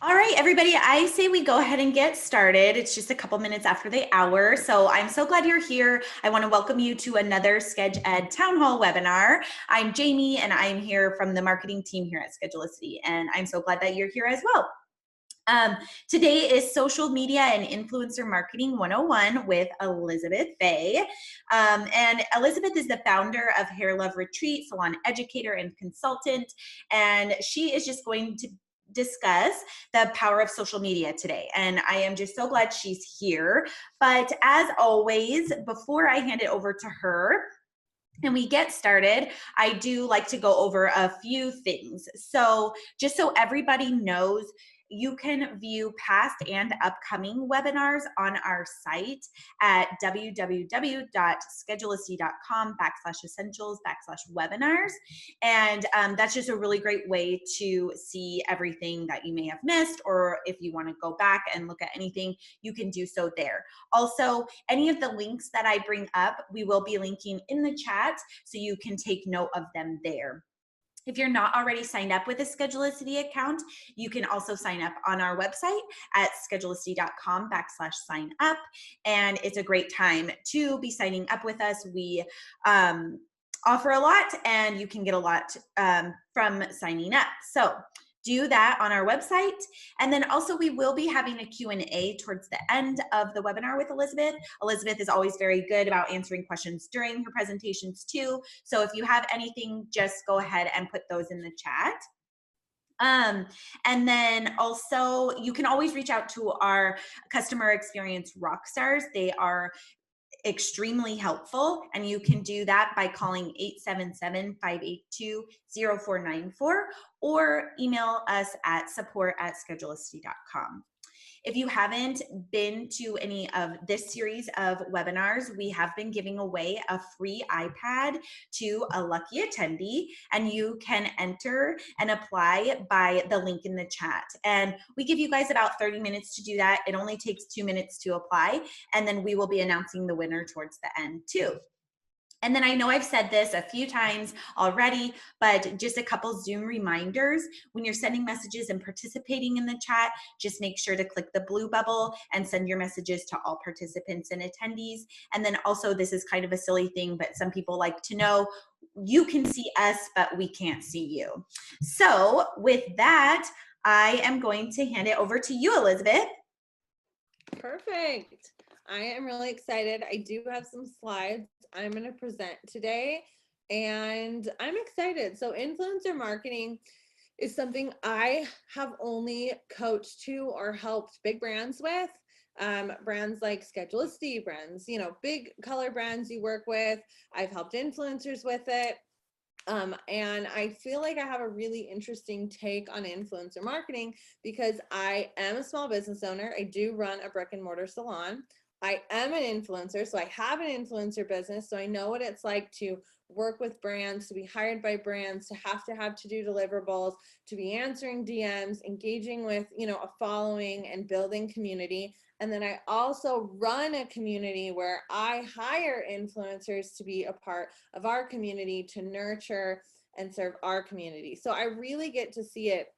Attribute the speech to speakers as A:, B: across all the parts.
A: All right, everybody, I say we go ahead and get started. It's just a couple minutes after the hour. So I'm so glad you're here. I want to welcome you to another Sched Town Hall webinar. I'm Jamie, and I'm here from the marketing team here at Schedulicity, and I'm so glad that you're here as well. Today is Social Media and Influencer Marketing 101 with Elizabeth Faye. And Elizabeth is the founder of Hair Love Retreat, salon educator and consultant. And she is just going to discuss the power of social media today. And I am just so glad she's here. But as always, before I hand it over to her, and we get started, I do like to go over a few things. So just so everybody knows, you can view past and upcoming webinars on our site at www.schedulicity.com/essentials/webinars. And that's just a really great way to see everything that you may have missed, or if you want to go back and look at anything, you can do so there. Also, any of the links that I bring up, we will be linking in the chat so you can take note of them there. If you're not already signed up with a Schedulicity account, you can also sign up on our website at schedulicity.com/sign up. And it's a great time to be signing up with us. We offer a lot, and you can get a lot from signing up. So do that on our website. And then also we will be having a Q&A towards the end of the webinar with Elizabeth. Elizabeth is always very good about answering questions during her presentations too. So if you have anything, just go ahead and put those in the chat. And then also you can always reach out to our customer experience rock stars. They are extremely helpful, and you can do that by calling 877-582-0494 or email us at support@schedulicity.com. If you haven't been to any of this series of webinars, we have been giving away a free iPad to a lucky attendee, and you can enter and apply by the link in the chat. And we give you guys about 30 minutes to do that. It only takes 2 minutes to apply, and then we will be announcing the winner towards the end too. And then I know I've said this a few times already, but just a couple Zoom reminders. When you're sending messages and participating in the chat, just make sure to click the blue bubble and send your messages to all participants and attendees. And then also, this is kind of a silly thing, but some people like to know, you can see us, but we can't see you. So with that, I am going to hand it over to you, Elizabeth.
B: Perfect. I am really excited. I do have some slides I'm going to present today, and I'm excited. So influencer marketing is something I have only coached to or helped big brands with. Brands like Schedulicity, brands, big color brands you work with. I've helped influencers with it. And I feel like I have a really interesting take on influencer marketing because I am a small business owner. I do run a brick and mortar salon. I am an influencer, so I have an influencer business, so I know what it's like to work with brands, to be hired by brands, to have to-do deliverables, to be answering DMs, engaging with, a following and building community. And then I also run a community where I hire influencers to be a part of our community to nurture and serve our community. So I really get to see it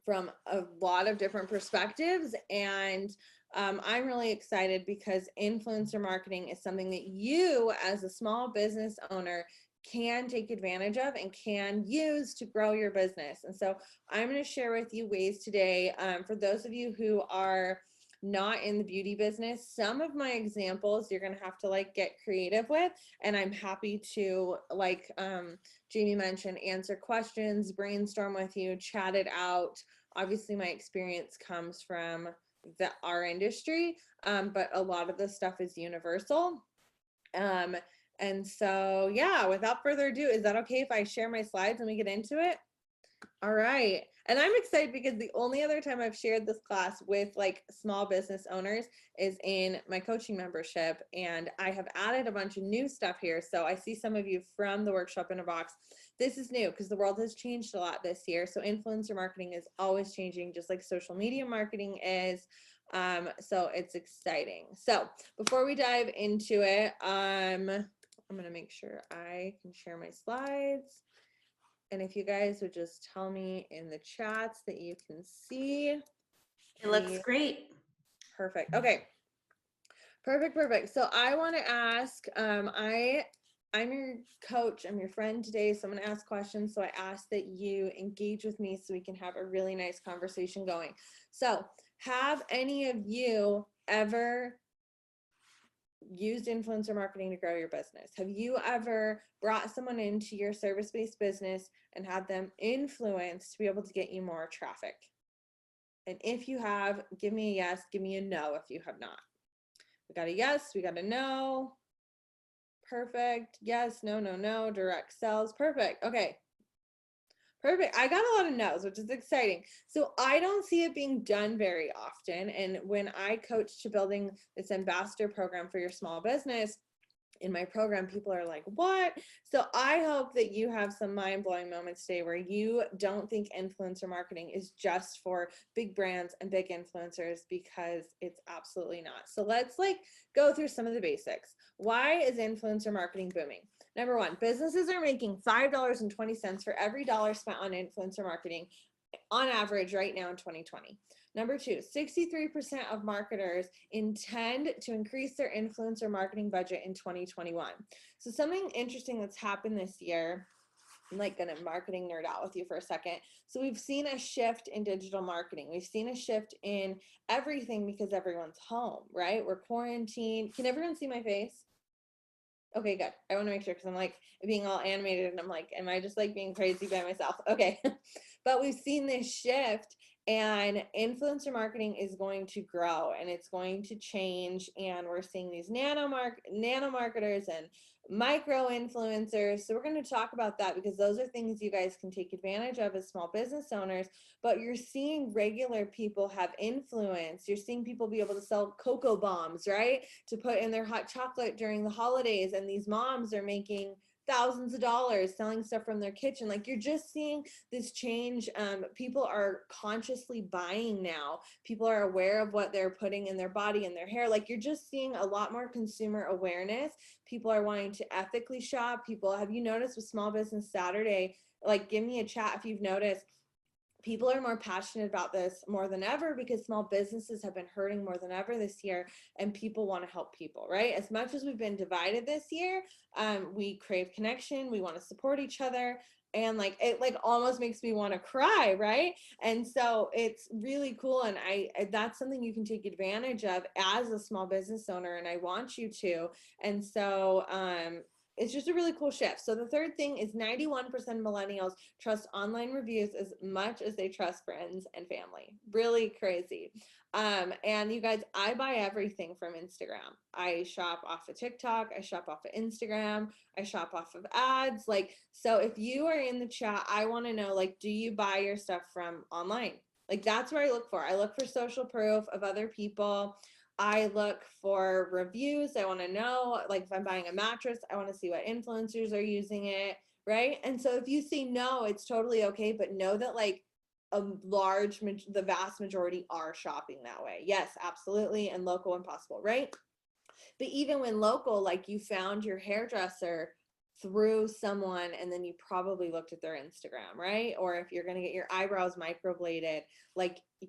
B: from a lot of different perspectives, and I'm really excited because influencer marketing is something that you as a small business owner can take advantage of and can use to grow your business. And so I'm going to share with you ways today, for those of you who are not in the beauty business, some of my examples you're going to have to get creative with, and I'm happy to, Jamie mentioned, answer questions, brainstorm with you, chat it out. Obviously my experience comes from our industry, but a lot of this stuff is universal. And so, yeah, without further ado, is that okay if I share my slides and we get into it? All right. And I'm excited because the only other time I've shared this class with small business owners is in my coaching membership. And I have added a bunch of new stuff here. So I see some of you from the workshop in a box. This is new because the world has changed a lot this year. So influencer marketing is always changing, just like social media marketing is. So it's exciting. So before we dive into it, I'm going to make sure I can share my slides. And if you guys would just tell me in the chats that you can see.
A: It looks great.
B: Perfect. Okay. Perfect. So I want to ask, I'm your coach, I'm your friend today, so I'm going to ask questions. So I ask that you engage with me so we can have a really nice conversation going. So have any of you ever used influencer marketing to grow your business? Have you ever brought someone into your service-based business and had them influence to be able to get you more traffic? And if you have, give me a yes, give me a no if you have not. We got a yes, we got a no. Perfect. Yes, no, direct sales. Perfect. Okay. Perfect. I got a lot of no's, which is exciting. So I don't see it being done very often. And when I coach to building this ambassador program for your small business, in my program, people are like, what? So I hope that you have some mind-blowing moments today where you don't think influencer marketing is just for big brands and big influencers, because it's absolutely not. So let's go through some of the basics. Why is influencer marketing booming? Number one, businesses are making $5.20 for every dollar spent on influencer marketing on average right now in 2020. Number two, 63% of marketers intend to increase their influencer marketing budget in 2021. So something interesting that's happened this year, I'm gonna marketing nerd out with you for a second. So we've seen a shift in digital marketing. We've seen a shift in everything because everyone's home, right? We're quarantined. Can everyone see my face? Okay, good. I want to make sure, because I'm being all animated and I'm am I just being crazy by myself? Okay. But we've seen this shift, and influencer marketing is going to grow and it's going to change. And we're seeing these nano marketers and micro influencers. So we're going to talk about that, because those are things you guys can take advantage of as small business owners. But you're seeing regular people have influence. You're seeing people be able to sell cocoa bombs, right? To put in their hot chocolate during the holidays. And these moms are making thousands of dollars selling stuff from their kitchen. You're just seeing this change. People are consciously buying now. People are aware of what they're putting in their body and their hair. You're just seeing a lot more consumer awareness. People are wanting to ethically shop. Have you noticed with Small Business Saturday, give me a chat if you've noticed, people are more passionate about this more than ever, because small businesses have been hurting more than ever this year, and people want to help people, right? As much as we've been divided this year, we crave connection. We want to support each other. And it almost makes me want to cry, right? And so it's really cool. And that's something you can take advantage of as a small business owner. And I want you to. And so, it's just a really cool shift. So the third thing is 91% millennials trust online reviews as much as they trust friends and family. Really crazy. And you guys, I buy everything from Instagram. I shop off of TikTok. I shop off of Instagram. I shop off of ads. So if you are in the chat, I want to know, do you buy your stuff from online? That's where I look for. I look for social proof of other people. I look for reviews. I want to know, if I'm buying a mattress, I want to see what influencers are using it, right? And so if you say no, it's totally okay, but know that the vast majority are shopping that way. Yes, absolutely. And local when possible, right? But even when local, you found your hairdresser through someone, and then you probably looked at their Instagram, right? Or if you're going to get your eyebrows microbladed,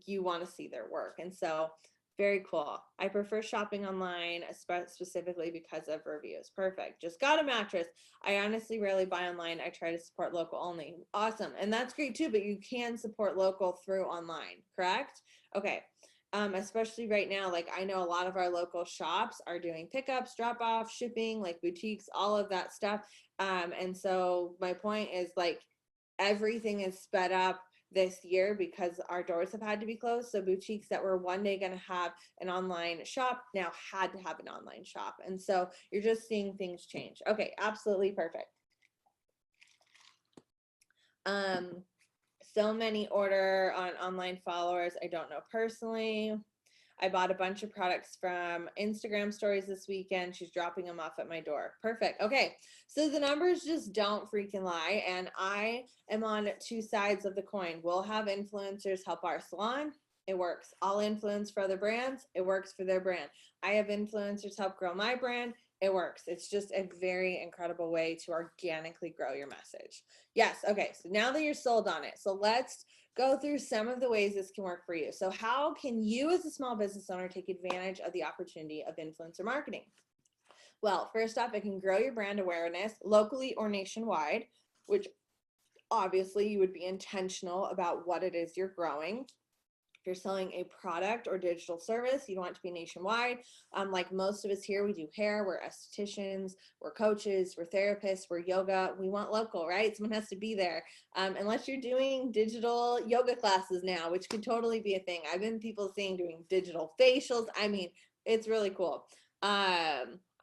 B: you want to see their work. And so very cool. I prefer shopping online, specifically because of reviews. Perfect. Just got a mattress. I honestly rarely buy online. I try to support local only. Awesome. And that's great too, but you can support local through online, correct? Okay. Especially right now, I know a lot of our local shops are doing pickups, drop-off, shipping, boutiques, all of that stuff. And so my point is everything is sped up this year because our doors have had to be closed. So boutiques that were one day going to have an online shop now had to have an online shop. And so you're just seeing things change. Okay, absolutely perfect. So many order on online followers I don't know personally. I bought a bunch of products from Instagram stories this weekend. She's dropping them off at my door. Perfect. Okay. So the numbers just don't freaking lie. And I am on two sides of the coin. We'll have influencers help our salon. It works. I'll influence for other brands. It works for their brand. I have influencers help grow my brand. It works. It's just a very incredible way to organically grow your message. Yes. Okay. So now that you're sold on it, so let's go through some of the ways this can work for you. So how can you as a small business owner take advantage of the opportunity of influencer marketing? Well, first off, it can grow your brand awareness locally or nationwide, which obviously you would be intentional about what it is you're growing. If you're selling a product or digital service, you don't want it to be nationwide. Like most of us here, we do hair, we're estheticians, we're coaches, we're therapists, we're yoga. We want local, right? Someone has to be there. Unless you're doing digital yoga classes now, which could totally be a thing. I've been people seeing doing digital facials. I mean, it's really cool.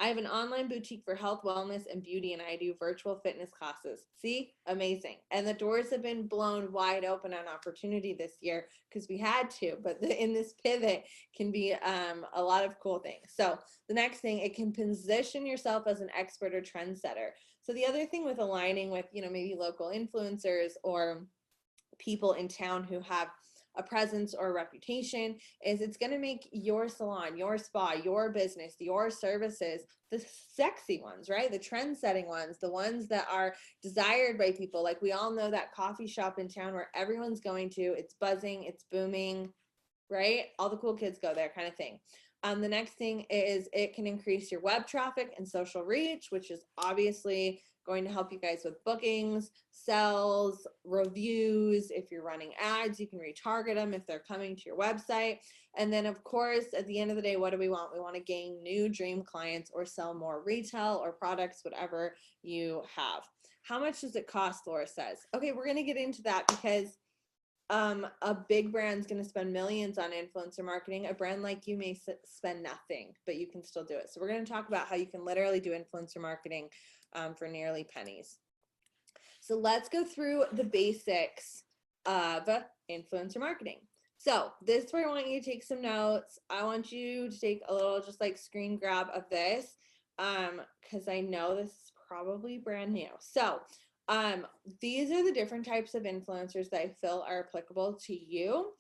B: I have an online boutique for health, wellness, and beauty, and I do virtual fitness classes. See? Amazing. And the doors have been blown wide open on opportunity this year because we had to, but in this pivot can be a lot of cool things. So the next thing, it can position yourself as an expert or trendsetter. So the other thing with aligning with, maybe local influencers or people in town who have a presence or a reputation is it's going to make your salon, your spa, your business, your services, the sexy ones, right? The trend setting ones, the ones that are desired by people. Like we all know that coffee shop in town where everyone's going to, it's buzzing, it's booming, right? All the cool kids go there kind of thing. The next thing is it can increase your web traffic and social reach, which is obviously going to help you guys with bookings, sales, reviews. If you're running ads, you can retarget them if they're coming to your website. And then of course, at the end of the day, what do we want? We want to gain new dream clients or sell more retail or products, whatever you have. How much does it cost, Laura says? Okay, we're going to get into that because a big brand's going to spend millions on influencer marketing. A brand like you may spend nothing, but you can still do it. So we're going to talk about how you can literally do influencer marketing for nearly pennies. So let's go through the basics of influencer marketing. So this is where I want you to take some notes. I want you to take a little just like screen grab of this because I know this is probably brand new. So these are the different types of influencers that I feel are applicable to you.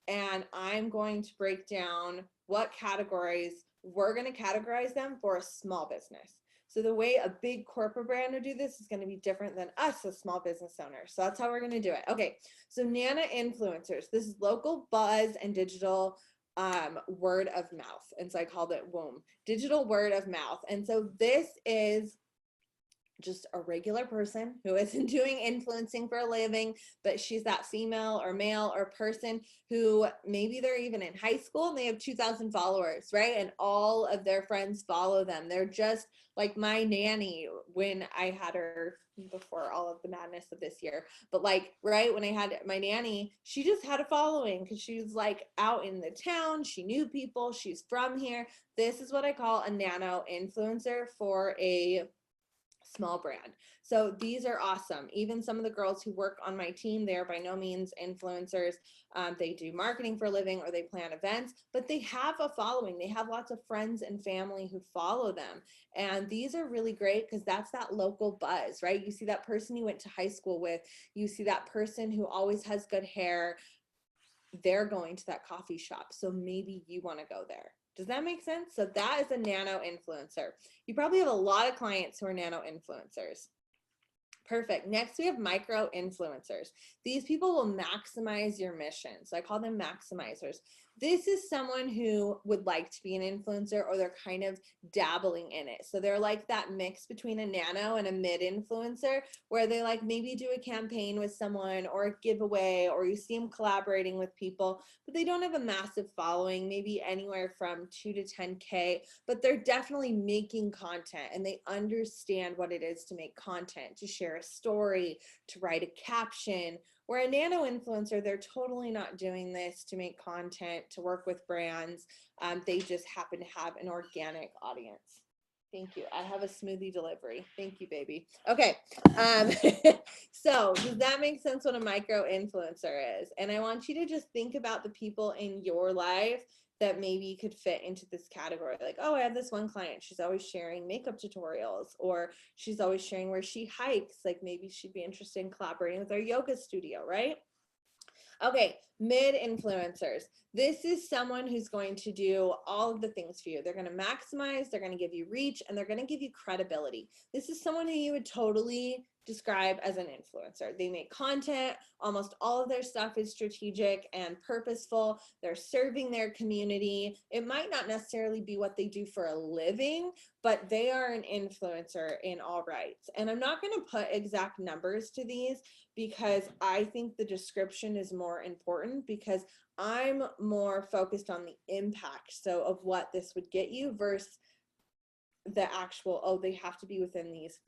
B: And I'm going to break down what categories we're going to categorize them for a small business. So the way a big corporate brand would do this is going to be different than us as small business owners. So that's how we're going to do it. Okay, so Nana influencers. This is local buzz and digital word of mouth. And so I called it WOM, digital word of mouth. And so this is just a regular person who isn't doing influencing for a living, but she's that female or male or person who maybe they're even in high school and they have 2,000 followers, right? And all of their friends follow them. They're just like my nanny when I had her before all of the madness of this year. But like, right, when I had my nanny, she just had a following because she was like out in the town. She knew people. She's from here. This is what I call a nano influencer for a small brand. So these are awesome. Even some of the girls who work on my team, they're by no means influencers. They do marketing for a living or they plan events, but they have a following. They have lots of friends and family who follow them. And these are really great because that's that local buzz, right? You see that person you went to high school with, you see that person who always has good hair, they're going to that coffee shop. So maybe you want to go there. Does that make sense? So that is a nano influencer. You probably have a lot of clients who are nano influencers. Perfect. Next, we have micro influencers. These people will maximize your mission. So I call them maximizers. This is someone who would like to be an influencer or they're kind of dabbling in it. So they're like that mix between a nano and a mid influencer where they like maybe do a campaign with someone or a giveaway or you see them collaborating with people, but they don't have a massive following, maybe anywhere from 2 to 10K, but they're definitely making content and they understand what it is to make content, to share a story, to write a caption. Where a nano influencer, they're totally not doing this to make content, to work with brands. They just happen to have an organic audience. Thank you. I have a smoothie delivery. Thank you, baby. Okay. So does that make sense what a micro influencer is? And I want you to just think about the people in your life that maybe could fit into this category. Like, oh, I have this one client. She's always sharing makeup tutorials, or she's always sharing where she hikes. Like maybe she'd be interested in collaborating with our yoga studio, right? Okay, mid influencers. This is someone who's going to do all of the things for you. They're going to maximize, they're going to give you reach, and they're going to give you credibility. This is someone who you would totally describe as an influencer. They make content. Almost all of their stuff is strategic and purposeful. They're serving their community. It might not necessarily be what they do for a living, but they are an influencer in all rights. And I'm not going to put exact numbers to these because I think the description is more important, because I'm more focused on the impact, so of what this would get you versus the actual, oh, they have to be within these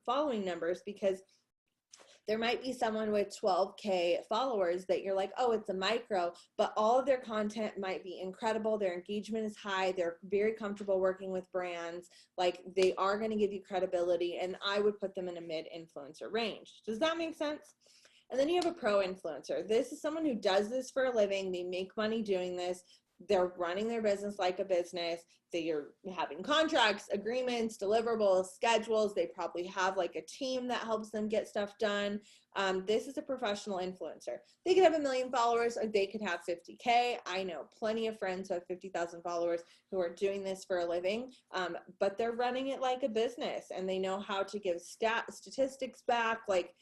B: following numbers, because there might be someone with 12K followers that you're like, oh, it's a micro, but all of their content might be incredible. Their engagement is high. They're very comfortable working with brands. Like, they are going to give you credibility, and I would put them in a mid influencer range. Does that make sense? And then you have a pro influencer. This is someone who does this for a living. They make money doing this. They're running their business like a business. They are having contracts, agreements, deliverables, schedules. They probably have like a team that helps them get stuff done. This is a professional influencer. They could have 1 million followers, or they could have 50K. I know plenty of friends who have 50,000 followers who are doing this for a living, but they're running it like a business, and they know how to give statistics back, like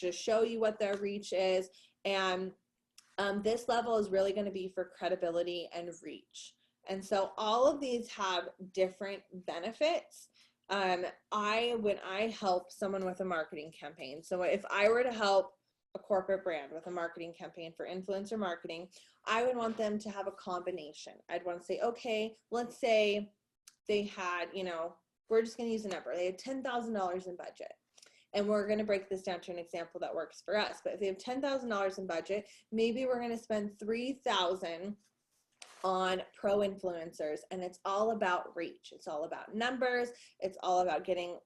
B: to show you what their reach is. And this level is really going to be for credibility and reach. And so all of these have different benefits. When I help someone with a marketing campaign, so if I were to help a corporate brand with a marketing campaign for influencer marketing, I would want them to have a combination. I'd want to say, okay, let's say they had, we're just going to use a number. They had $10,000 in budget. And we're going to break this down to an example that works for us. But if they have $10,000 in budget, maybe we're going to spend $3,000 on pro influencers, and it's all about reach. It's all about numbers. It's all about getting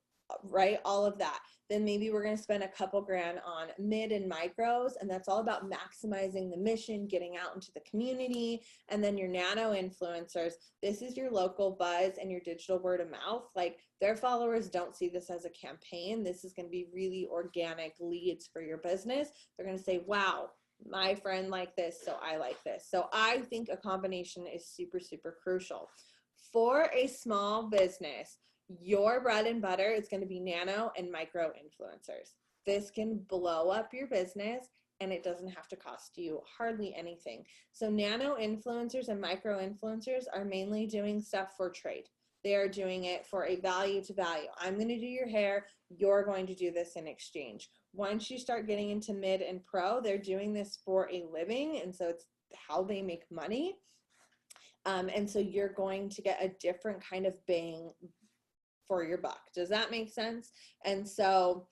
B: right, all of that. Then maybe we're going to spend a couple grand on mid and micros, and that's all about maximizing the mission, getting out into the community. And then your nano influencers, this is your local buzz and your digital word of mouth. Like, their followers don't see this as a campaign. This is going to be really organic leads for your business. They're going to say, wow, my friend liked this, so I like this. So I think a combination is super, super crucial. For a small business, your bread and butter is going to be nano and micro influencers. This can blow up your business, and it doesn't have to cost you hardly anything. So nano influencers and micro influencers are mainly doing stuff for trade. They are doing it for a value to value. I'm going to do your hair. You're going to do this in exchange. Once you start getting into mid and pro, they're doing this for a living, and so it's how they make money. And so you're going to get a different kind of bang for your buck. Does that make sense? And so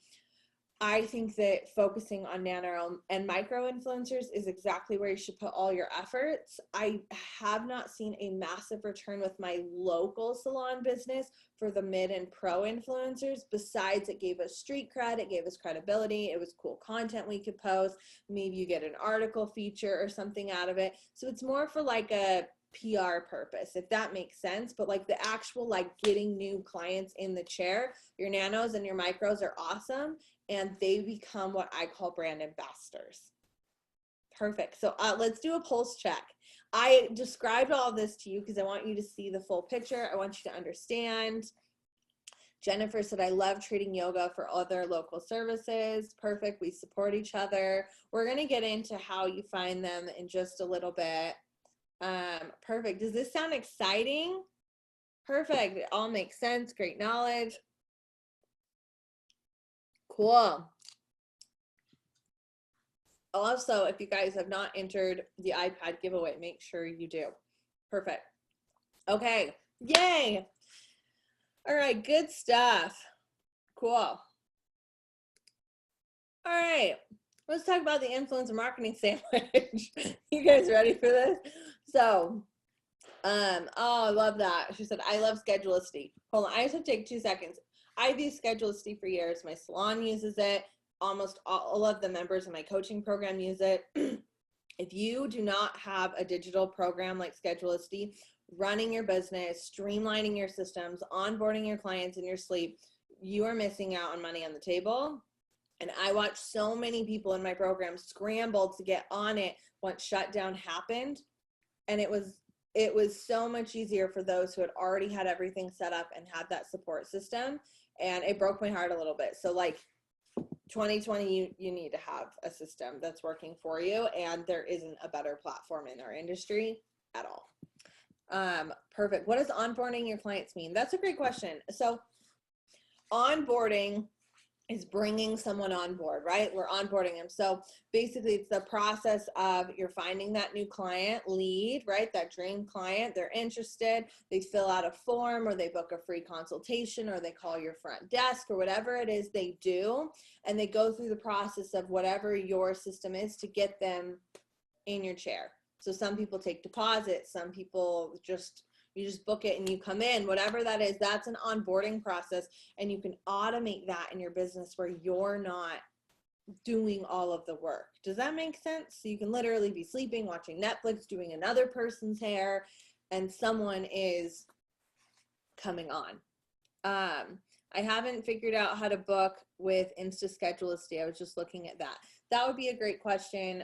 B: I think that focusing on nano and micro influencers is exactly where you should put all your efforts. I have not seen a massive return with my local salon business for the mid and pro influencers. Besides, it gave us street cred, it gave us credibility, it was cool content we could post. Maybe you get an article feature or something out of it. So it's more for like a PR purpose, if that makes sense. But like the actual like getting new clients in the chair, your nanos and your micros are awesome, and they become what I call brand ambassadors. Perfect. So let's do a pulse check. I described all this to you because I want you to see the full picture. I want you to understand. Jennifer said, I love treating yoga for other local services. Perfect. We support each other. We're going to get into how you find them in just a little bit. Perfect. Does this sound exciting? Perfect. It all makes sense. Great knowledge. Cool. Also, if you guys have not entered the iPad giveaway, make sure you do. Perfect. Okay. Yay. All right. Good stuff. Cool. All right. Let's talk about the influencer marketing sandwich. You guys ready for this? So, oh, I love that. She said, I love Schedulicity. Hold on. I just have to take 2 seconds. I've used Schedulicity for years. My salon uses it. Almost all of the members in my coaching program use it. If you do not have a digital program like Schedulicity, running your business, streamlining your systems, onboarding your clients in your sleep, you are missing out on money on the table. And I watched so many people in my program scramble to get on it once shutdown happened. And it was so much easier for those who had already had everything set up and had that support system. And it broke my heart a little bit. So like 2020, you need to have a system that's working for you. And there isn't a better platform in our industry at all. Perfect. What does onboarding your clients mean? That's a great question. So onboarding is bringing someone on board, right? We're onboarding them. So basically it's the process of you're finding that new client lead, right? That dream client, they're interested, they fill out a form or they book a free consultation or they call your front desk or whatever it is they do. And they go through the process of whatever your system is to get them in your chair. So some people take deposits, some people you just book it and you come in, whatever that is, that's an onboarding process. And you can automate that in your business where you're not doing all of the work. Does that make sense? So you can literally be sleeping, watching Netflix, doing another person's hair, and someone is coming on. I haven't figured out how to book with Schedulicity. I was just looking at that. That would be a great question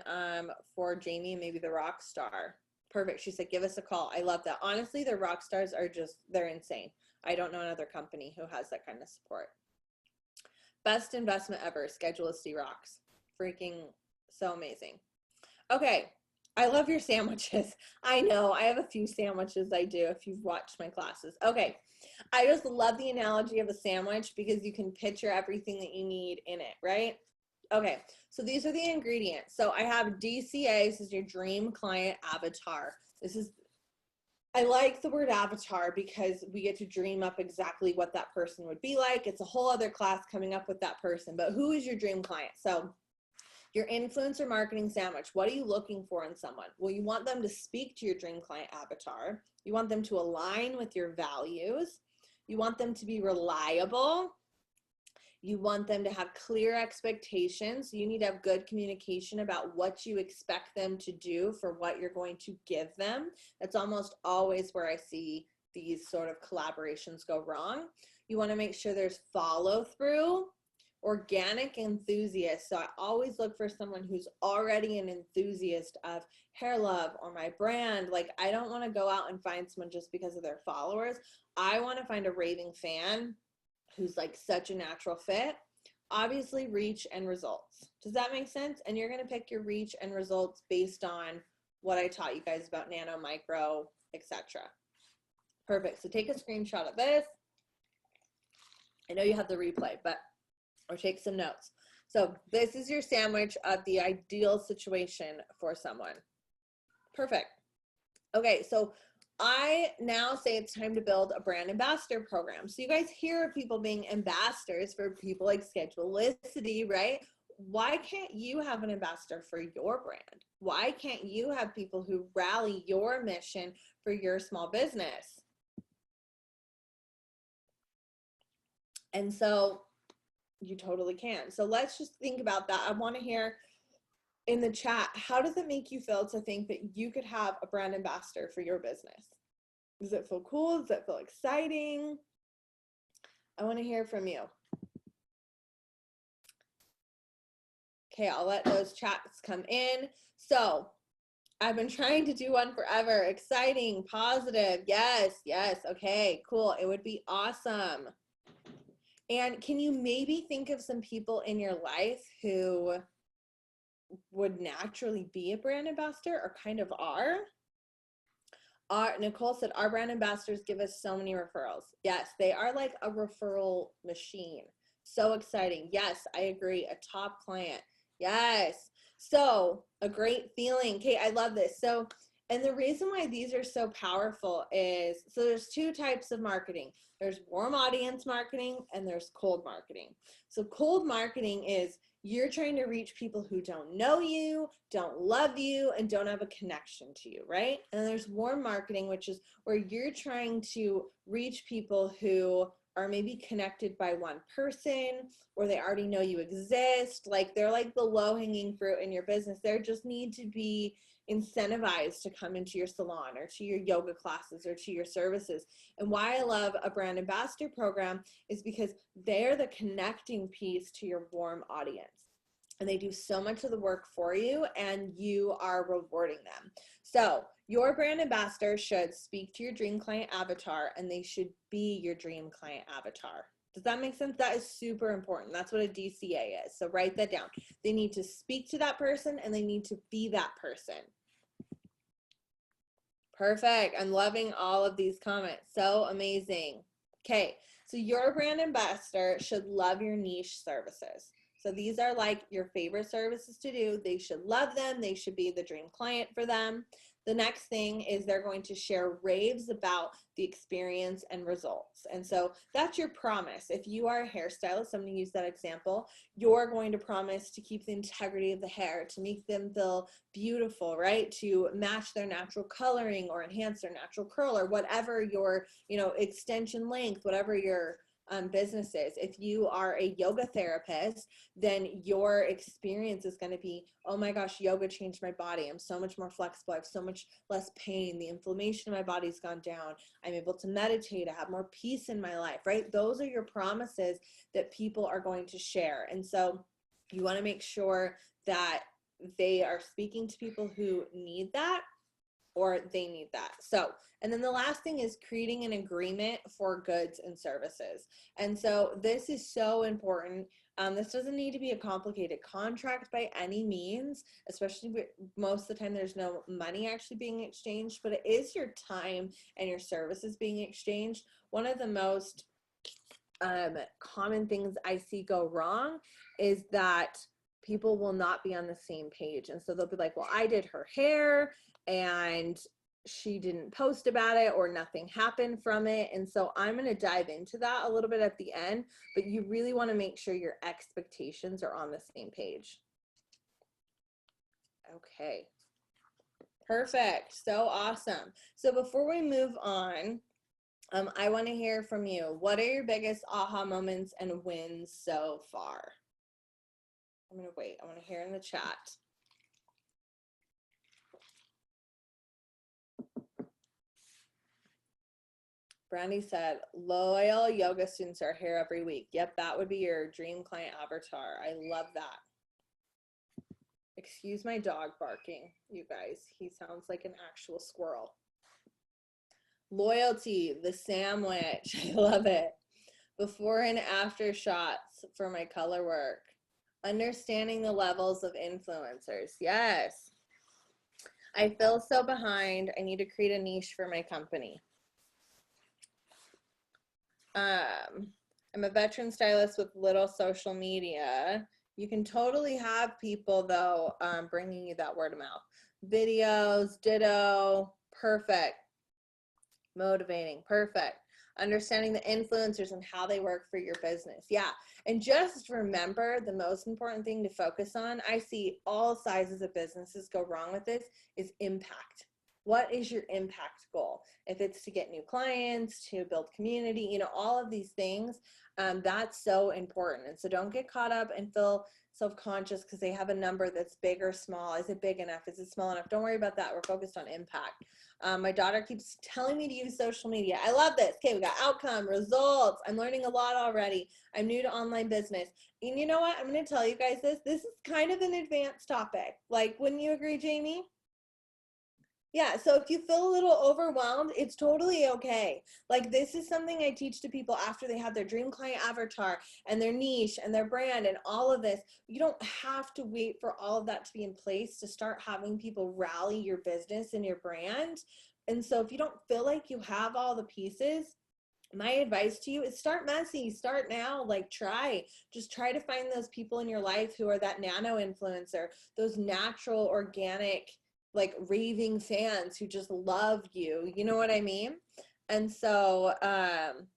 B: for Jamie and maybe the rock star. Perfect. She said, give us a call. I love that. Honestly, the rock stars are they're insane. I don't know another company who has that kind of support. Best investment ever. Schedulicity rocks. Freaking so amazing. Okay. I love your sandwiches. I know. I have a few sandwiches I do if you've watched my classes. Okay. I just love the analogy of a sandwich because you can picture everything that you need in it, right? Okay, so these are the ingredients. So I have DCA, this is your dream client avatar. I like the word avatar because we get to dream up exactly what that person would be like. It's a whole other class coming up with that person, but who is your dream client? So your influencer marketing sandwich, what are you looking for in someone? Well, you want them to speak to your dream client avatar. You want them to align with your values. You want them to be reliable. You want them to have clear expectations. You need to have good communication about what you expect them to do for what you're going to give them. That's almost always where I see these sort of collaborations go wrong. You want to make sure there's follow through, organic enthusiast. So I always look for someone who's already an enthusiast of hair love or my brand. Like I don't want to go out and find someone just because of their followers. I want to find a raving fan who's like such a natural fit. Obviously reach and results. Does that make sense? And you're going to pick your reach and results based on what I taught you guys about nano, micro, etc. Perfect. So take a screenshot of this. I know you have the replay, or take some notes. So this is your sandwich of the ideal situation for someone. Perfect. Okay, so I now say it's time to build a brand ambassador program. So you guys hear of people being ambassadors for people like Schedulicity, right? Why can't you have an ambassador for your brand? Why can't you have people who rally your mission for your small business? And so you totally can. So let's just think about that. I want to hear in the chat, how does it make you feel to think that you could have a brand ambassador for your business? Does it feel cool? Does it feel exciting? I want to hear from you. Okay, I'll let those chats come in. So I've been trying to do one forever. Exciting, positive. Yes, yes. Okay, cool. It would be awesome. And can you maybe think of some people in your life who would naturally be a brand ambassador or kind of are? Nicole said, our brand ambassadors give us so many referrals. Yes, they are like a referral machine. So exciting. Yes, I agree. A top client. Yes. So a great feeling. Kate, I love this. So, and the reason why these are so powerful is, so there's two types of marketing. There's warm audience marketing and there's cold marketing. So cold marketing is you're trying to reach people who don't know you, don't love you, and don't have a connection to you, right? And then there's warm marketing, which is where you're trying to reach people who are maybe connected by one person, or they already know you exist. Like they're like the low-hanging fruit in your business. There just need to be incentivized to come into your salon or to your yoga classes or to your services. And why I love a brand ambassador program is because they're the connecting piece to your warm audience. And they do so much of the work for you, and you are rewarding them. So your brand ambassador should speak to your dream client avatar, and they should be your dream client avatar. Does that make sense? That is super important. That's what a DCA is. So write that down. They need to speak to that person, and they need to be that person. Perfect. I'm loving all of these comments. So amazing. Okay, so your brand ambassador should love your niche services. So these are like your favorite services to do. They should love them. They should be the dream client for them. The next thing is they're going to share raves about the experience and results. And so that's your promise. If you are a hairstylist, I'm going to use that example, you're going to promise to keep the integrity of the hair, to make them feel beautiful, right? To match their natural coloring or enhance their natural curl or whatever your, extension length, whatever your businesses. If you are a yoga therapist, then your experience is going to be, oh my gosh, yoga changed my body. I'm so much more flexible. I have so much less pain. The inflammation in my body's gone down. I'm able to meditate. I have more peace in my life, right? Those are your promises that people are going to share. And so you want to make sure that they are speaking to people who need that, or they need that. So, and then the last thing is creating an agreement for goods and services. And so this is so important. This doesn't need to be a complicated contract by any means, especially most of the time there's no money actually being exchanged, but it is your time and your services being exchanged. One of the most common things I see go wrong is that people will not be on the same page. And so they'll be like, well, I did her hair and she didn't post about it, or nothing happened from it. And so I'm going to dive into that a little bit at the end, but you really want to make sure your expectations are on the same page. Okay. Perfect. So awesome. So before we move on, I want to hear from you. What are your biggest aha moments and wins so far? I'm going to wait. I want to hear in the chat. Brandy said, loyal yoga students are here every week. Yep, that would be your dream client avatar. I love that. Excuse my dog barking, you guys. He sounds like an actual squirrel. Loyalty, the sandwich. I love it. Before and after shots for my color work. Understanding the levels of influencers. Yes. I feel so behind. I need to create a niche for my company. I'm a veteran stylist with little social media. You can totally have people though bringing you that word of mouth. Videos, ditto, perfect. Motivating, perfect. Understanding the influencers and how they work for your business. Yeah, and just remember the most important thing to focus on, I see all sizes of businesses go wrong with this, is impact. What is your impact goal? If it's to get new clients, to build community, all of these things, that's so important. And so don't get caught up and feel self-conscious because they have a number that's big or small. Is it big enough? Is it small enough? Don't worry about that. We're focused on impact. My daughter keeps telling me to use social media. I love this. Okay, we got outcome, results. I'm learning a lot already. I'm new to online business. And you know what? I'm going to tell you guys this. This is kind of an advanced topic. Like, wouldn't you agree, Jamie? Yeah, so if you feel a little overwhelmed, it's totally okay. Like, this is something I teach to people after they have their dream client avatar and their niche and their brand and all of this. You don't have to wait for all of that to be in place to start having people rally your business and your brand. And so if you don't feel like you have all the pieces, my advice to you is start messy, start now, like just try to find those people in your life who are that nano influencer, those natural, organic, like raving fans who just love you. You know what I mean? And so,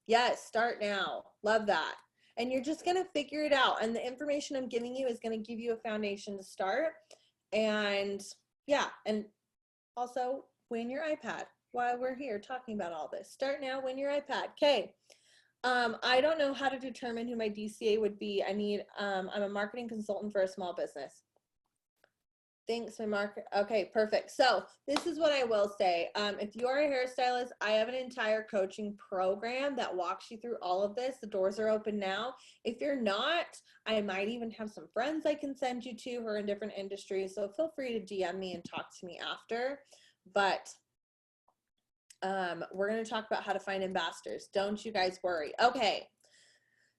B: yes, start now. Love that. And you're just going to figure it out. And the information I'm giving you is going to give you a foundation to start. And yeah, and also win your iPad while we're here talking about all this. Start now, win your iPad. Okay. I don't know how to determine who my DCA would be. I'm a marketing consultant for a small business. Thanks, my marker. Okay, perfect. So this is what I will say. If you are a hairstylist, I have an entire coaching program that walks you through all of this. The doors are open now. If you're not, I might even have some friends I can send you to who are in different industries. So feel free to DM me and talk to me after. But we're going to talk about how to find ambassadors. Don't you guys worry. Okay.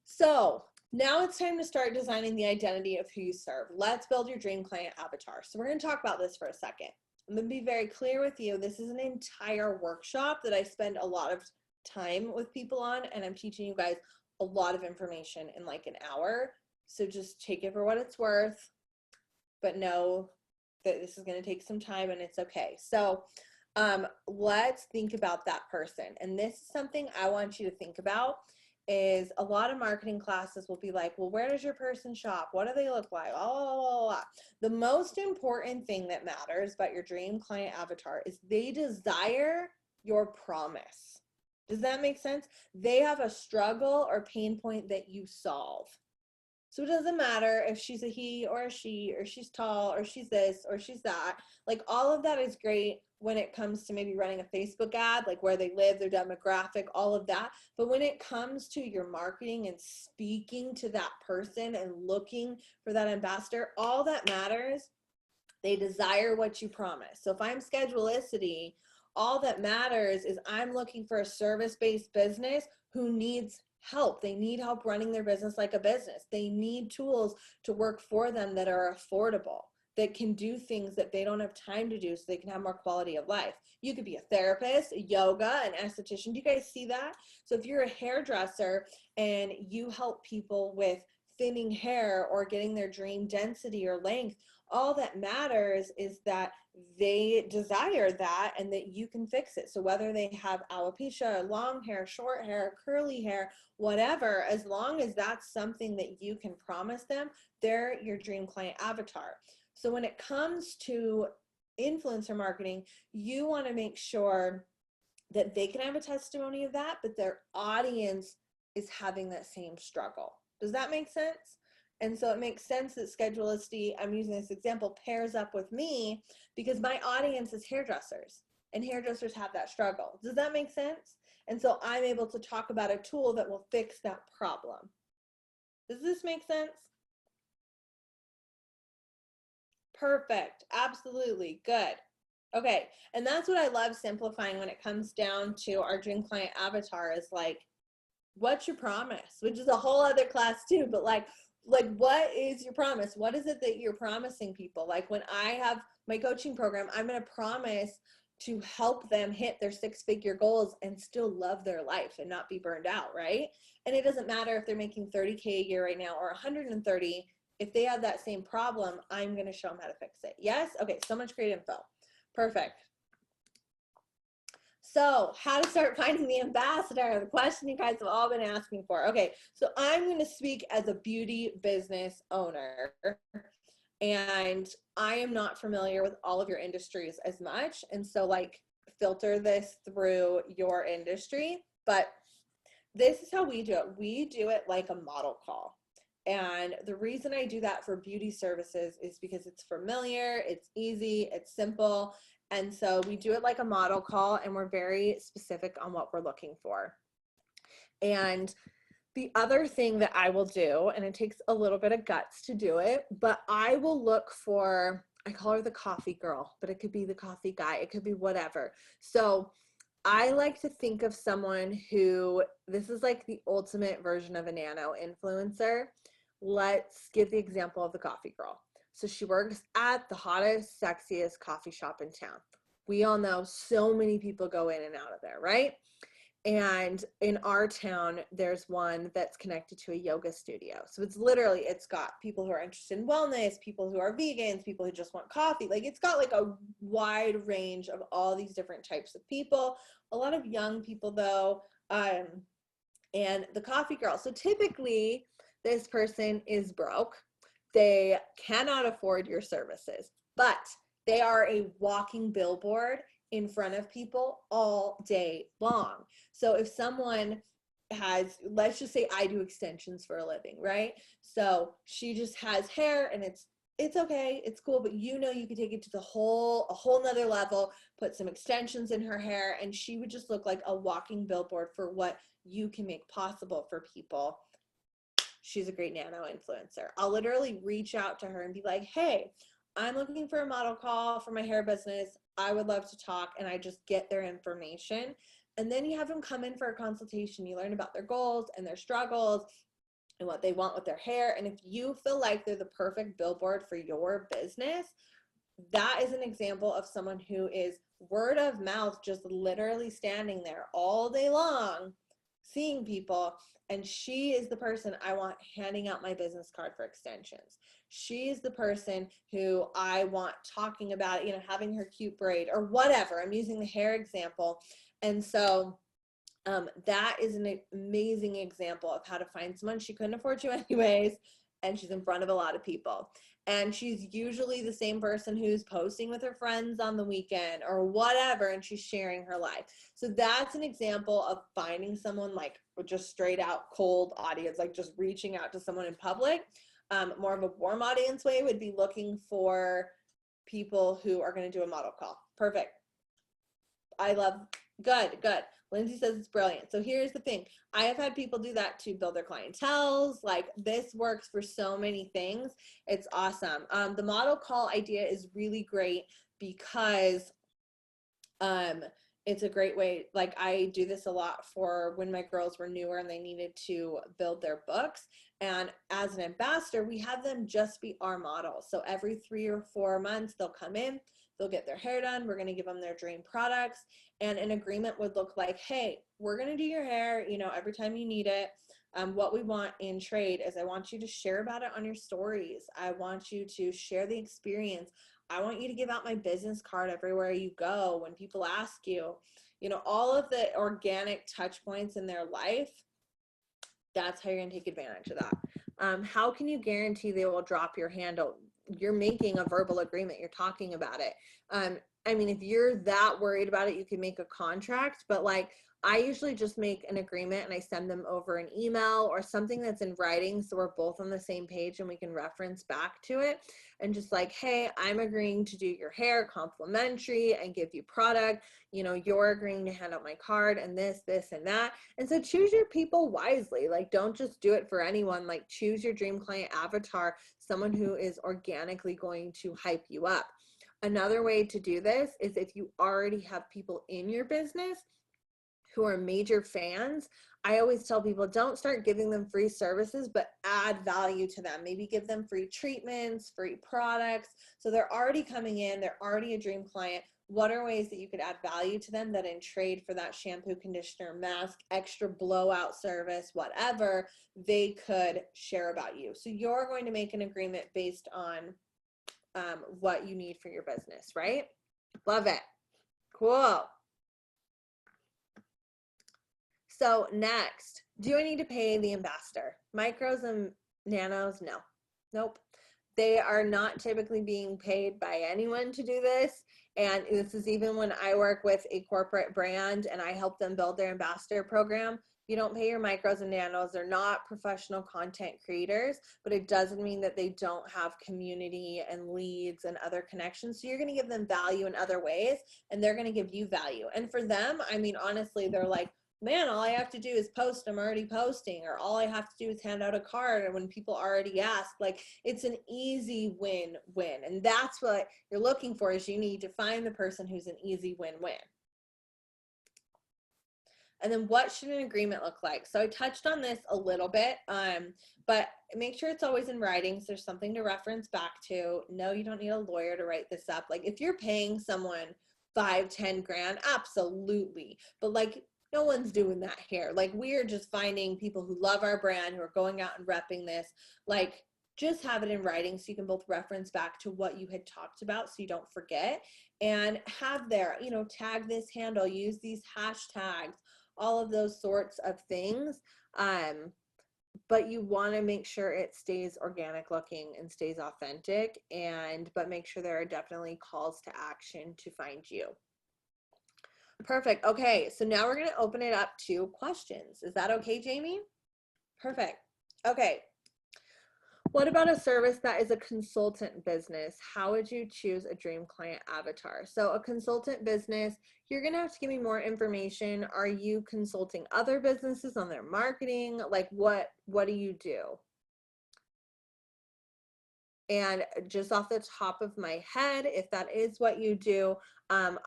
B: So now it's time to start designing the identity of who you serve. Let's build your dream client avatar. So we're going to talk about this for a second. I'm going to be very clear with you. This is an entire workshop that I spend a lot of time with people on, and I'm teaching you guys a lot of information in like an hour. So just take it for what it's worth, but know that this is going to take some time and it's okay. So let's think about that person. And this is something I want you to think about. Is a lot of marketing classes will be like, well, where does your person shop? What do they look like? Oh, the most important thing that matters about your dream client avatar is they desire your promise. Does that make sense? They have a struggle or pain point that you solve. So it doesn't matter if she's a he or a she, or she's tall, or she's this, or she's that. Like all of that is great when it comes to maybe running a Facebook ad, like where they live, their demographic, all of that. But when it comes to your marketing and speaking to that person and looking for that ambassador, all that matters, they desire what you promise. So if I'm Schedulicity, all that matters is I'm looking for a service-based business who needs help. They need help running their business like a business. They need tools to work for them that are affordable, that can do things that they don't have time to do so they can have more quality of life. You could be a therapist, a yoga, an esthetician. Do you guys see that? So if you're a hairdresser and you help people with thinning hair or getting their dream density or length, all that matters is that they desire that and that you can fix it. So whether they have alopecia, long hair, short hair, curly hair, whatever, as long as that's something that you can promise them, they're your dream client avatar. So when it comes to influencer marketing, you want to make sure that they can have a testimony of that, but their audience is having that same struggle. Does that make sense? And so it makes sense that Schedulicity, I'm using this example, pairs up with me because my audience is hairdressers and hairdressers have that struggle. Does that make sense? And so I'm able to talk about a tool that will fix that problem. Does this make sense? Perfect. Absolutely. Good. Okay. And that's what I love simplifying when it comes down to our dream client avatar is like, what's your promise? Which is a whole other class too, but like what is your promise? What is it that you're promising people? Like when I have my coaching program, I'm going to promise to help them hit their 6-figure goals and still love their life and not be burned out, right? And it doesn't matter if they're making 30K a year right now or 130. If they have that same problem, I'm going to show them how to fix it. Yes? Okay, so much great info. Perfect. So how to start finding the ambassador, the question you guys have all been asking for. Okay, so I'm going to speak as a beauty business owner, and I am not familiar with all of your industries as much. And so like filter this through your industry, but this is how we do it. We do it like a model call. And the reason I do that for beauty services is because it's familiar, it's easy, it's simple. And so we do it like a model call and we're very specific on what we're looking for. And the other thing that I will do, and it takes a little bit of guts to do it, but I will look for, I call her the coffee girl, but it could be the coffee guy, it could be whatever. So I like to think of someone who, this is like the ultimate version of a nano influencer. Let's give the example of the coffee girl. So she works at the hottest, sexiest coffee shop in town. We all know so many people go in and out of there, right? And in our town, there's one that's connected to a yoga studio. So it's literally, it's got people who are interested in wellness, people who are vegans, people who just want coffee. Like it's got like a wide range of all these different types of people. A lot of young people though, and the coffee girl. So typically this person is broke. They cannot afford your services, but they are a walking billboard in front of people all day long. So if someone has, let's just say I do extensions for a living, right? So she just has hair and it's it's okay, it's cool, but you know you could take it to a whole nother level, put some extensions in her hair, and she would just look like a walking billboard for what you can make possible for people. She's a great nano influencer. I'll literally reach out to her and be like, hey, I'm looking for a model call for my hair business. I would love to talk, and I just get their information. And then you have them come in for a consultation. You learn about their goals and their struggles and what they want with their hair. And if you feel like they're the perfect billboard for your business, that is an example of someone who is word of mouth, just literally standing there all day long, seeing people. And she is the person I want handing out my business card for extensions. She is the person who I want talking about it, having her cute braid or whatever. I'm using the hair example. And so that is an amazing example of how to find someone. She couldn't afford you anyways, and she's in front of a lot of people. And she's usually the same person who's posting with her friends on the weekend or whatever, and she's sharing her life. So that's an example of finding someone like just straight out cold audience, like just reaching out to someone in public. More of a warm audience way would be looking for people who are going to do a model call. Perfect. I love, good. Lindsay says it's brilliant. So here's the thing. I have had people do that to build their clientels. Like, this works for so many things. It's awesome. The model call idea is really great because it's a great way. Like, I do this a lot for when my girls were newer and they needed to build their books. And as an ambassador, we have them just be our models. So every 3 or 4 months, they'll come in, they'll get their hair done. We're going to give them their dream products. And an agreement would look like, hey, we're going to do your hair, every time you need it. What we want in trade is I want you to share about it on your stories. I want you to share the experience. I want you to give out my business card everywhere you go when people ask you, all of the organic touch points in their life. That's how you're going to take advantage of that. How can you guarantee they will drop your handle? You're making a verbal agreement. You're talking about it. I mean, if you're that worried about it, you can make a contract, but like, I usually just make an agreement and I send them over an email or something that's in writing, so we're both on the same page and we can reference back to it. And just like, hey, I'm agreeing to do your hair complimentary and give you product. You're agreeing to hand out my card and this, and that. And so choose your people wisely. Like, don't just do it for anyone. Like, choose your dream client avatar, someone who is organically going to hype you up. Another way to do this is if you already have people in your business who are major fans, I always tell people, don't start giving them free services, but add value to them. Maybe give them free treatments, free products. So they're already coming in, they're already a dream client. What are ways that you could add value to them that in trade for that shampoo, conditioner, mask, extra blowout service, whatever, they could share about you. So you're going to make an agreement based on what you need for your business, right? Love it. Cool. So next, do I need to pay the ambassador? Micros and nanos? No. Nope. They are not typically being paid by anyone to do this. And this is even when I work with a corporate brand and I help them build their ambassador program. You don't pay your micros and nanos. They're not professional content creators, but it doesn't mean that they don't have community and leads and other connections. So you're going to give them value in other ways, and they're going to give you value. And for them, I mean, honestly, they're like, man, all I have to do is post, I'm already posting, or all I have to do is hand out a card, and when people already ask, like, it's an easy win-win. And that's what you're looking for, is you need to find the person who's an easy win-win. And then what should an agreement look like? So I touched on this a little bit, but make sure it's always in writing, so there's something to reference back to. No, you don't need a lawyer to write this up. Like, if you're paying someone 5-10 grand, absolutely. But like, no one's doing that here. Like, we're just finding people who love our brand, who are going out and repping this. Like, just have it in writing so you can both reference back to what you had talked about so you don't forget, and have there, tag this handle, use these hashtags, all of those sorts of things. But you want to make sure it stays organic looking and stays authentic, but make sure there are definitely calls to action to find you. Perfect. Okay, so now we're going to open it up to questions. Is that okay, Jamie? Perfect. Okay. What about a service that is a consultant business? How would you choose a dream client avatar? So a consultant business, you're going to have to give me more information. Are you consulting other businesses on their marketing? Like what do you do? And just off the top of my head, if that is what you do, so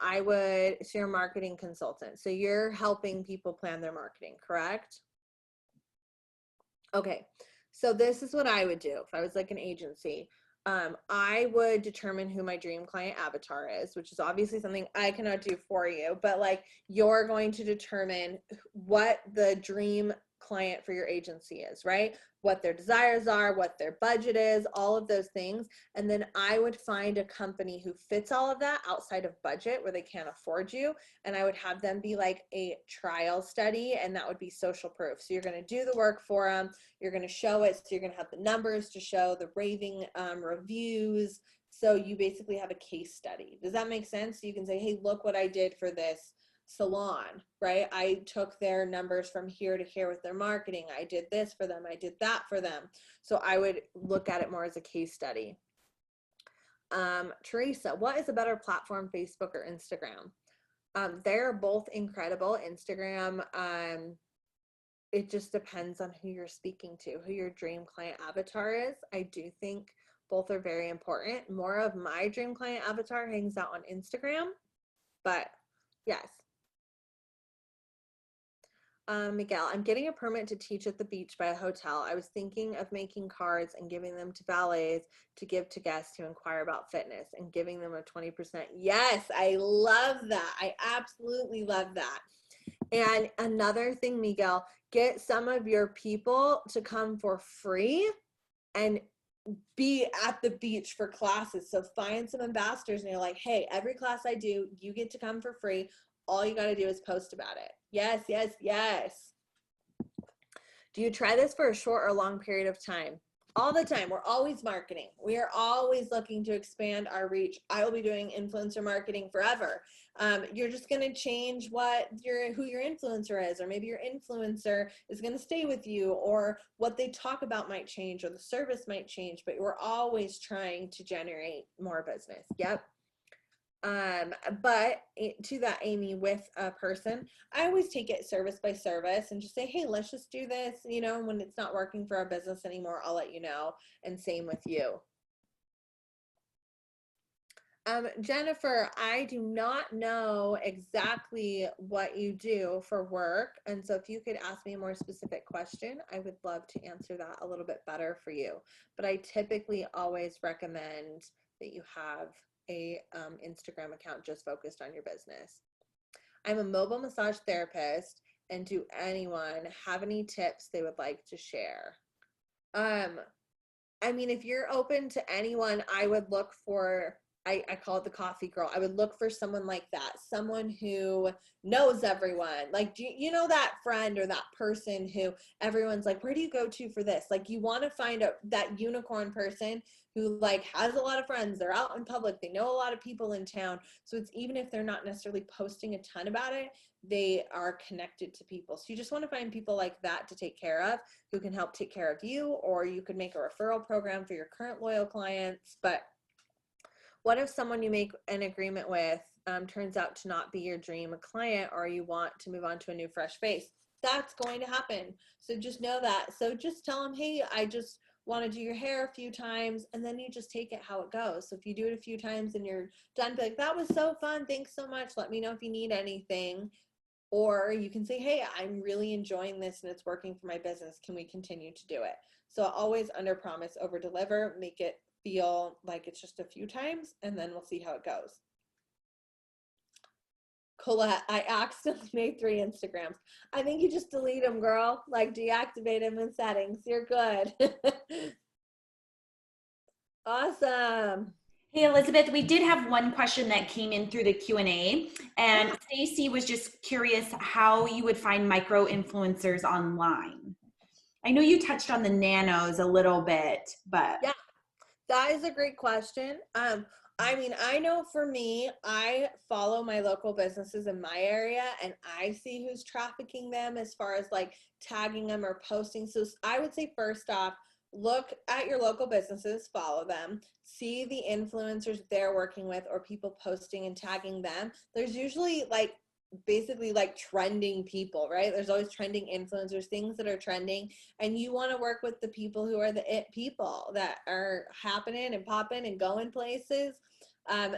B: you're a marketing consultant. So you're helping people plan their marketing, correct? Okay, so this is what I would do if I was like an agency. I would determine who my dream client avatar is, which is obviously something I cannot do for you, but like you're going to determine what the dream client for your agency is, right? What their desires are, what their budget is, all of those things. And then I would find a company who fits all of that outside of budget where they can't afford you. And I would have them be like a trial study, and that would be social proof. So you're going to do the work for them. You're going to show it. So you're going to have the numbers to show, the raving reviews. So you basically have a case study. Does that make sense? So you can say, hey, look what I did for this salon, right? I took their numbers from here to here with their marketing. I did this for them. I did that for them. So I would look at it more as a case study. Teresa, what is a better platform, Facebook or Instagram? They're both incredible. Instagram, it just depends on who you're speaking to, who your dream client avatar is. I do think both are very important. More of my dream client avatar hangs out on Instagram, but yes. Miguel, I'm getting a permit to teach at the beach by a hotel. I was thinking of making cards and giving them to valets to give to guests who inquire about fitness and giving them a 20%. Yes, I love that. I absolutely love that. And another thing, Miguel, get some of your people to come for free and be at the beach for classes. So find some ambassadors and you're like, hey, every class I do, you get to come for free. All you got to do is post about it. Yes, yes, yes. Do you try this for a short or long period of time? All the time. We're always marketing. We are always looking to expand our reach. I will be doing influencer marketing forever. You're just going to change who your influencer is, or maybe your influencer is going to stay with you, or what they talk about might change, or the service might change, but we're always trying to generate more business. Yep. But to that, Amy, with a person, I always take it service by service and just say, hey, let's just do this. You know, when it's not working for our business anymore, I'll let you know. And same with you. Jennifer, I do not know exactly what you do for work. And so if you could ask me a more specific question, I would love to answer that a little bit better for you. But I typically always recommend that you have a Instagram account just focused on your business. I'm a mobile massage therapist, and do anyone have any tips they would like to share? I mean, if you're open to anyone, I would look for, I call it the coffee girl. I would look for someone like that, someone who knows everyone. Like, you know, that friend or that person who everyone's like, where do you go to for this? Like, you want to find that unicorn person who like has a lot of friends. They're out in public. They know a lot of people in town. So it's, even if they're not necessarily posting a ton about it, they are connected to people. So you just want to find people like that to take care of, who can help take care of you, or you could make a referral program for your current loyal clients. But what if someone you make an agreement with turns out to not be your dream client, or you want to move on to a new fresh face? That's going to happen. So just know that. So just tell them, hey, I just want to do your hair a few times, and then you just take it how it goes. So if you do it a few times and you're done, be like, that was so fun. Thanks so much. Let me know if you need anything. Or you can say, hey, I'm really enjoying this and it's working for my business. Can we continue to do it? So always under promise, over deliver, make it feel like it's just a few times, and then we'll see how it goes. Colette, I accidentally made 3 Instagrams. I think you just delete them, girl. Like, deactivate them in settings. You're good. Awesome.
A: Hey, Elizabeth, we did have one question that came in through the Q&A, and Stacy was just curious how you would find micro influencers online. I know you touched on the nanos a little bit, but
B: yeah, that is a great question. I mean, I know for me, I follow my local businesses in my area and I see who's trafficking them as far as like tagging them or posting. So I would say, first off, look at your local businesses, follow them, see the influencers they're working with or people posting and tagging them. There's usually like basically like trending people, right? There's always trending influencers, things that are trending, and you want to work with the people who are the it people that are happening and popping and going places.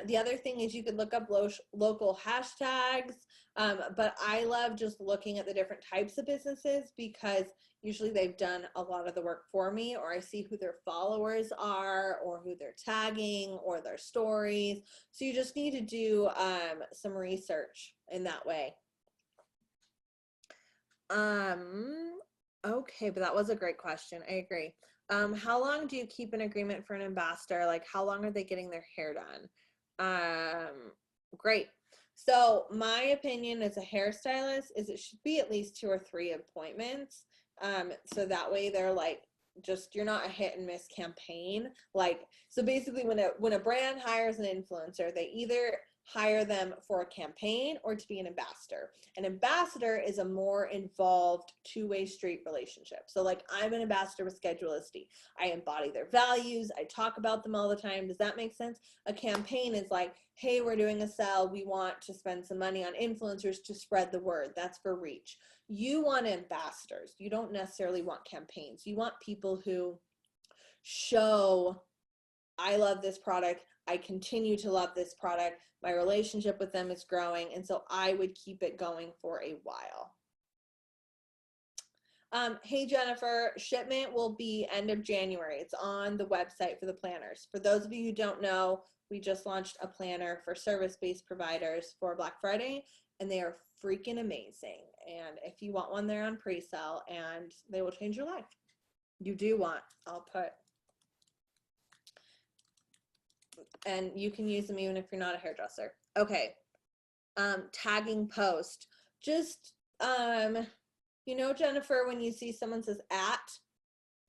B: The other thing is you could look up local hashtags, but I love just looking at the different types of businesses because usually they've done a lot of the work for me, or I see who their followers are or who they're tagging or their stories. So you just need to do some research in that way. Okay, but that was a great question. I agree. How long do you keep an agreement for an ambassador? Like how long are they getting their hair done? Great. So my opinion as a hairstylist is it should be at least 2 or 3 appointments. So that way they're like, just, you're not a hit and miss campaign. Like, so basically when a brand hires an influencer, they either hire them for a campaign or to be an ambassador. An ambassador is a more involved two-way street relationship. So like I'm an ambassador with Schedulicity. I embody their values. I talk about them all the time. Does that make sense? A campaign is like, hey, we're doing a sale. We want to spend some money on influencers to spread the word. That's for reach. You want ambassadors. You don't necessarily want campaigns. You want people who show, I love this product. I continue to love this product. My relationship with them is growing. And so I would keep it going for a while. Hey, Jennifer, shipment will be end of January. It's on the website for the planners. For those of you who don't know, we just launched a planner for service-based providers for Black Friday, and they are freaking amazing. And if you want one, they're on pre-sale, and they will change your life. You do want, I'll put, and you can use them even if you're not a hairdresser. Okay, tagging post. Just, you know, Jennifer, when you see someone says @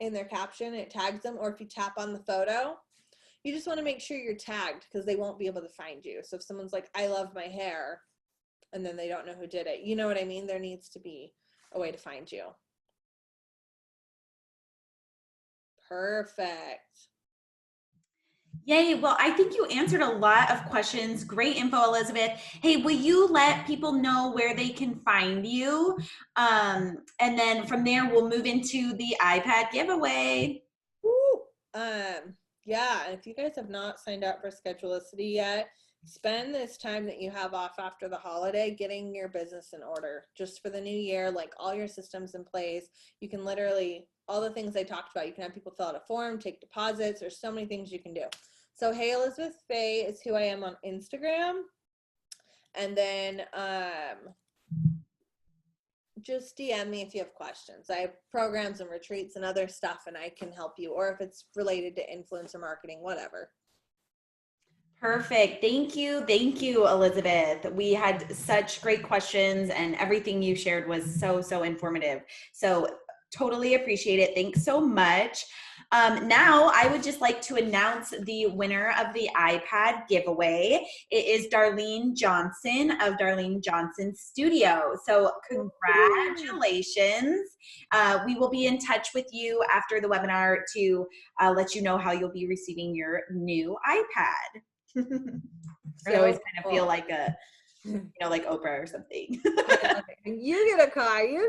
B: in their caption, it tags them, or if you tap on the photo, you just want to make sure you're tagged because they won't be able to find you. So if someone's like, I love my hair, and then they don't know who did it, you know what I mean? There needs to be a way to find you. Perfect.
A: Yay. Well, I think you answered a lot of questions. Great info, Elizabeth. Hey, will you let people know where they can find you? And then from there, we'll move into the iPad giveaway.
B: Woo. Yeah, if you guys have not signed up for Schedulicity yet, spend this time that you have off after the holiday getting your business in order just for the new year, like all your systems in place. You can literally, all the things I talked about, you can have people fill out a form, take deposits. There's so many things you can do. So Hey Elizabeth Faye is who I am on Instagram. And then just DM me if you have questions. I have programs and retreats and other stuff, and I can help you, or if it's related to influencer marketing, whatever.
A: Perfect. Thank you. Thank you, Elizabeth. We had such great questions, and everything you shared was so informative. So totally appreciate it. Thanks so much. Now I would just like to announce the winner of the iPad giveaway. It is Darlene Johnson of Darlene Johnson Studio. So congratulations. We will be in touch with you after the webinar to let you know how you'll be receiving your new iPad. I always kind of feel like a, you know, like Oprah or something.
B: You get a car. You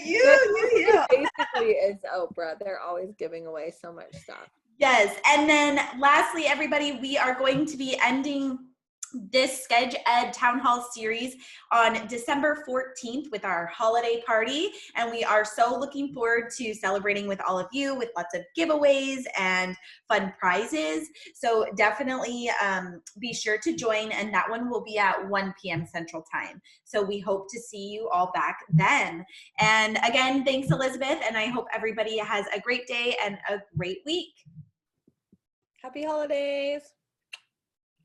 B: basically is Oprah. They're always giving away so much stuff.
A: Yes. And then lastly, everybody, we are going to be ending this Sched Ed Town Hall series on December 14th with our holiday party. And we are so looking forward to celebrating with all of you with lots of giveaways and fun prizes. So definitely be sure to join, and that one will be at 1 p.m. Central Time. So we hope to see you all back then. And again, thanks, Elizabeth. And I hope everybody has a great day and a great week.
B: Happy holidays.